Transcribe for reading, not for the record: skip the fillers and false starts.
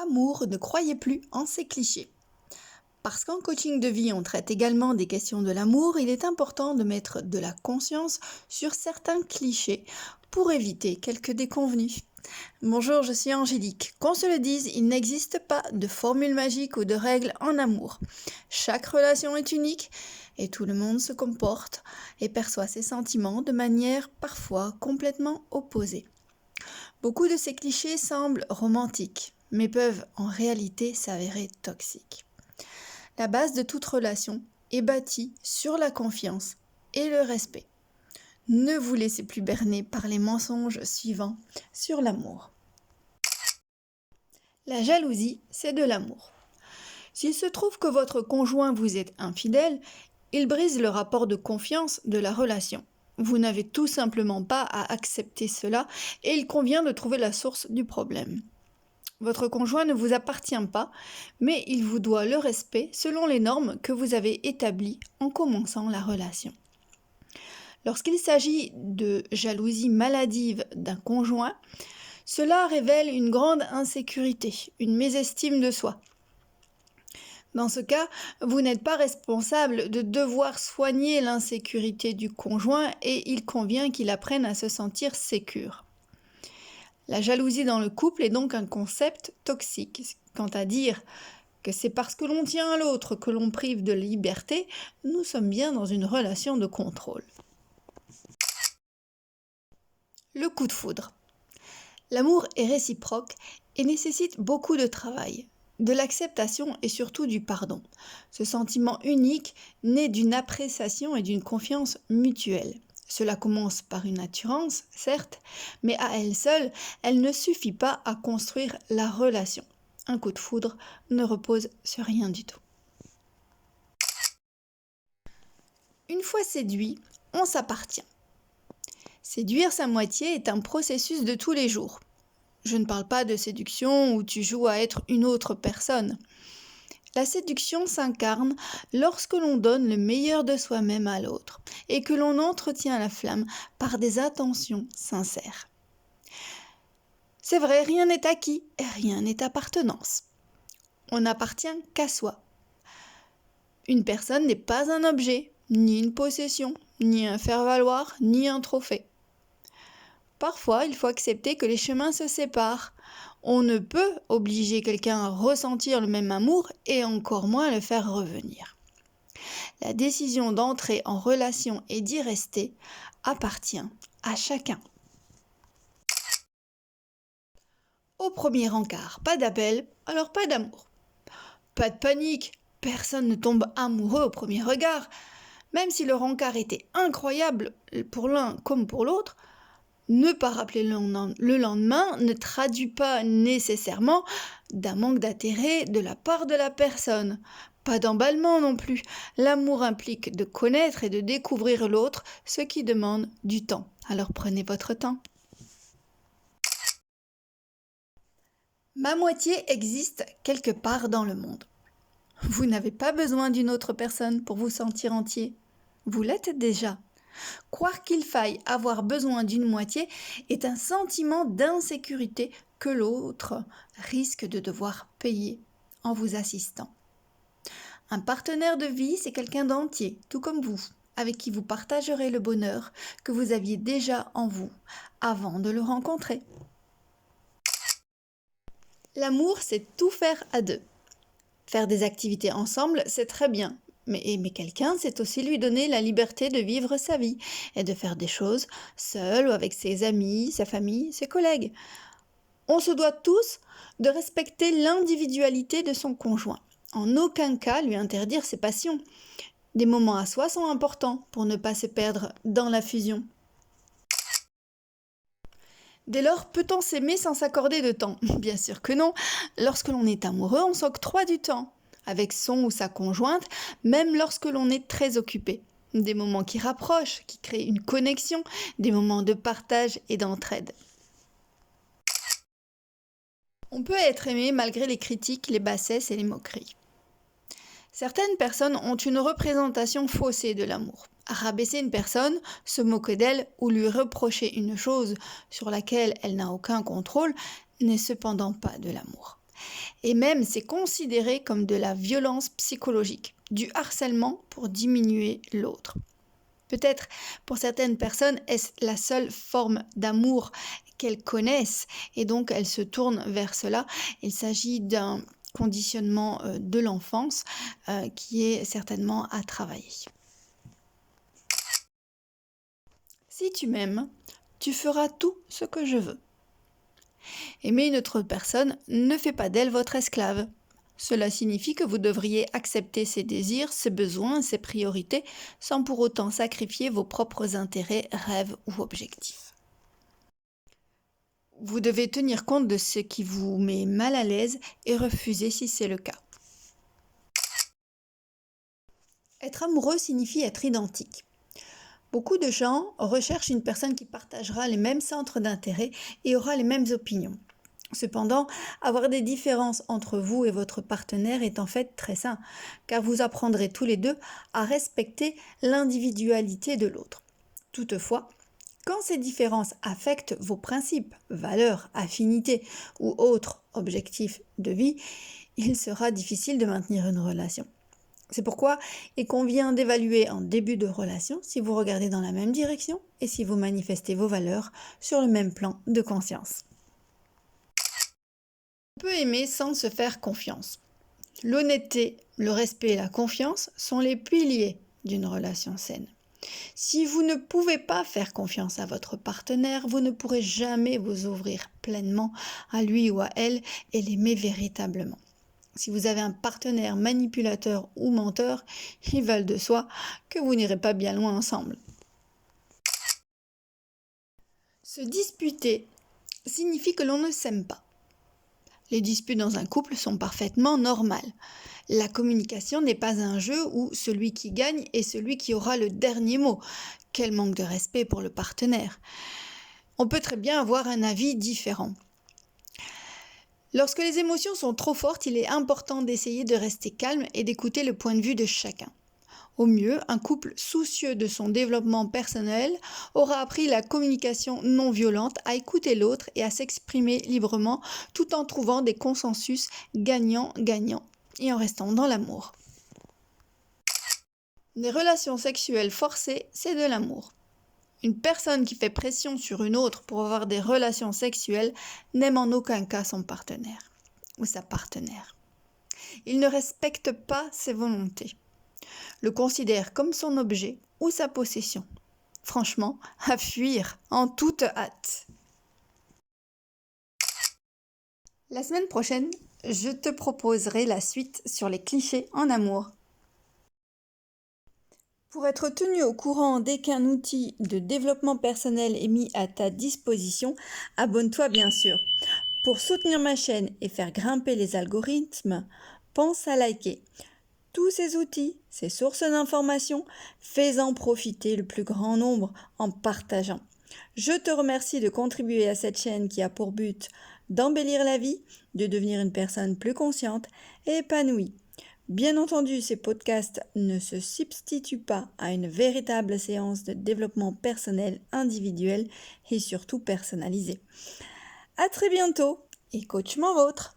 Amour, ne croyez plus en ces clichés. Parce qu'en coaching de vie, on traite également des questions de l'amour, il est important de mettre de la conscience sur certains clichés pour éviter quelques déconvenus. Bonjour, je suis Angélique. Qu'on se le dise, il n'existe pas de formule magique ou de règle en amour. Chaque relation est unique et tout le monde se comporte et perçoit ses sentiments de manière parfois complètement opposée. Beaucoup de ces clichés semblent romantiques, mais peuvent en réalité s'avérer toxiques. La base de toute relation est bâtie sur la confiance et le respect. Ne vous laissez plus berner par les mensonges suivants sur l'amour. La jalousie, c'est de l'amour. S'il se trouve que votre conjoint vous est infidèle, il brise le rapport de confiance de la relation. Vous n'avez tout simplement pas à accepter cela et il convient de trouver la source du problème. Votre conjoint ne vous appartient pas, mais il vous doit le respect selon les normes que vous avez établies en commençant la relation. Lorsqu'il s'agit de jalousie maladive d'un conjoint, cela révèle une grande insécurité, une mésestime de soi. Dans ce cas, vous n'êtes pas responsable de devoir soigner l'insécurité du conjoint et il convient qu'il apprenne à se sentir sécure. La jalousie dans le couple est donc un concept toxique. Quant à dire que c'est parce que l'on tient à l'autre que l'on prive de liberté, nous sommes bien dans une relation de contrôle. Le coup de foudre. L'amour est réciproque et nécessite beaucoup de travail, de l'acceptation et surtout du pardon. Ce sentiment unique naît d'une appréciation et d'une confiance mutuelle. Cela commence par une attirance, certes, mais à elle seule, elle ne suffit pas à construire la relation. Un coup de foudre ne repose sur rien du tout. Une fois séduit, on s'appartient. Séduire sa moitié est un processus de tous les jours. Je ne parle pas de séduction où tu joues à être une autre personne. La séduction s'incarne lorsque l'on donne le meilleur de soi-même à l'autre et que l'on entretient la flamme par des attentions sincères. C'est vrai, rien n'est acquis et rien n'est appartenance. On n'appartient qu'à soi. Une personne n'est pas un objet, ni une possession, ni un faire-valoir, ni un trophée. Parfois, il faut accepter que les chemins se séparent. On ne peut obliger quelqu'un à ressentir le même amour et encore moins le faire revenir. La décision d'entrer en relation et d'y rester appartient à chacun. Au premier encart, pas d'appel, alors pas d'amour. Pas de panique, personne ne tombe amoureux au premier regard. Même si le rencard était incroyable pour l'un comme pour l'autre, ne pas rappeler le lendemain ne traduit pas nécessairement d'un manque d'intérêt de la part de la personne. Pas d'emballement non plus. L'amour implique de connaître et de découvrir l'autre, ce qui demande du temps. Alors prenez votre temps. Ma moitié existe quelque part dans le monde. Vous n'avez pas besoin d'une autre personne pour vous sentir entier. Vous l'êtes déjà. Croire qu'il faille avoir besoin d'une moitié est un sentiment d'insécurité que l'autre risque de devoir payer en vous assistant. Un partenaire de vie, c'est quelqu'un d'entier, tout comme vous, avec qui vous partagerez le bonheur que vous aviez déjà en vous avant de le rencontrer. L'amour, c'est tout faire à deux. Faire des activités ensemble, c'est très bien. Mais aimer quelqu'un, c'est aussi lui donner la liberté de vivre sa vie et de faire des choses seul ou avec ses amis, sa famille, ses collègues. On se doit tous de respecter l'individualité de son conjoint. En aucun cas lui interdire ses passions. Des moments à soi sont importants pour ne pas se perdre dans la fusion. Dès lors, peut-on s'aimer sans s'accorder de temps? Bien sûr que non. Lorsque l'on est amoureux, on s'octroie du temps avec son ou sa conjointe, même lorsque l'on est très occupé. Des moments qui rapprochent, qui créent une connexion, des moments de partage et d'entraide. On peut être aimé malgré les critiques, les bassesses et les moqueries. Certaines personnes ont une représentation faussée de l'amour. Rabaisser une personne, se moquer d'elle ou lui reprocher une chose sur laquelle elle n'a aucun contrôle n'est cependant pas de l'amour. Et même, c'est considéré comme de la violence psychologique, du harcèlement pour diminuer l'autre. Peut-être pour certaines personnes, est-ce la seule forme d'amour qu'elles connaissent et donc elles se tournent vers cela. Il s'agit d'un conditionnement de l'enfance qui est certainement à travailler. Si tu m'aimes, tu feras tout ce que je veux. Aimer une autre personne ne fait pas d'elle votre esclave. Cela signifie que vous devriez accepter ses désirs, ses besoins, ses priorités, sans pour autant sacrifier vos propres intérêts, rêves ou objectifs. Vous devez tenir compte de ce qui vous met mal à l'aise et refuser si c'est le cas. Être amoureux signifie être identique. Beaucoup de gens recherchent une personne qui partagera les mêmes centres d'intérêt et aura les mêmes opinions. Cependant, avoir des différences entre vous et votre partenaire est en fait très sain, car vous apprendrez tous les deux à respecter l'individualité de l'autre. Toutefois, quand ces différences affectent vos principes, valeurs, affinités ou autres objectifs de vie, il sera difficile de maintenir une relation. C'est pourquoi il convient d'évaluer en début de relation si vous regardez dans la même direction et si vous manifestez vos valeurs sur le même plan de conscience. On peut aimer sans se faire confiance. L'honnêteté, le respect et la confiance sont les piliers d'une relation saine. Si vous ne pouvez pas faire confiance à votre partenaire, vous ne pourrez jamais vous ouvrir pleinement à lui ou à elle et l'aimer véritablement. Si vous avez un partenaire manipulateur ou menteur, il va de soi que vous n'irez pas bien loin ensemble. Se disputer signifie que l'on ne s'aime pas. Les disputes dans un couple sont parfaitement normales. La communication n'est pas un jeu où celui qui gagne est celui qui aura le dernier mot. Quel manque de respect pour le partenaire. On peut très bien avoir un avis différent. Lorsque les émotions sont trop fortes, il est important d'essayer de rester calme et d'écouter le point de vue de chacun. Au mieux, un couple soucieux de son développement personnel aura appris la communication non violente, à écouter l'autre et à s'exprimer librement tout en trouvant des consensus gagnant-gagnant et en restant dans l'amour. Les relations sexuelles forcées, c'est de l'amour. Une personne qui fait pression sur une autre pour avoir des relations sexuelles n'aime en aucun cas son partenaire ou sa partenaire. Il ne respecte pas ses volontés, le considère comme son objet ou sa possession. Franchement, à fuir en toute hâte. La semaine prochaine, je te proposerai la suite sur les clichés en amour. Pour être tenu au courant dès qu'un outil de développement personnel est mis à ta disposition, abonne-toi bien sûr. Pour soutenir ma chaîne et faire grimper les algorithmes, pense à liker. Tous ces outils, ces sources d'informations, fais-en profiter le plus grand nombre en partageant. Je te remercie de contribuer à cette chaîne qui a pour but d'embellir la vie, de devenir une personne plus consciente et épanouie. Bien entendu, ces podcasts ne se substituent pas à une véritable séance de développement personnel individuel et surtout personnalisé. À très bientôt et coachement vôtre!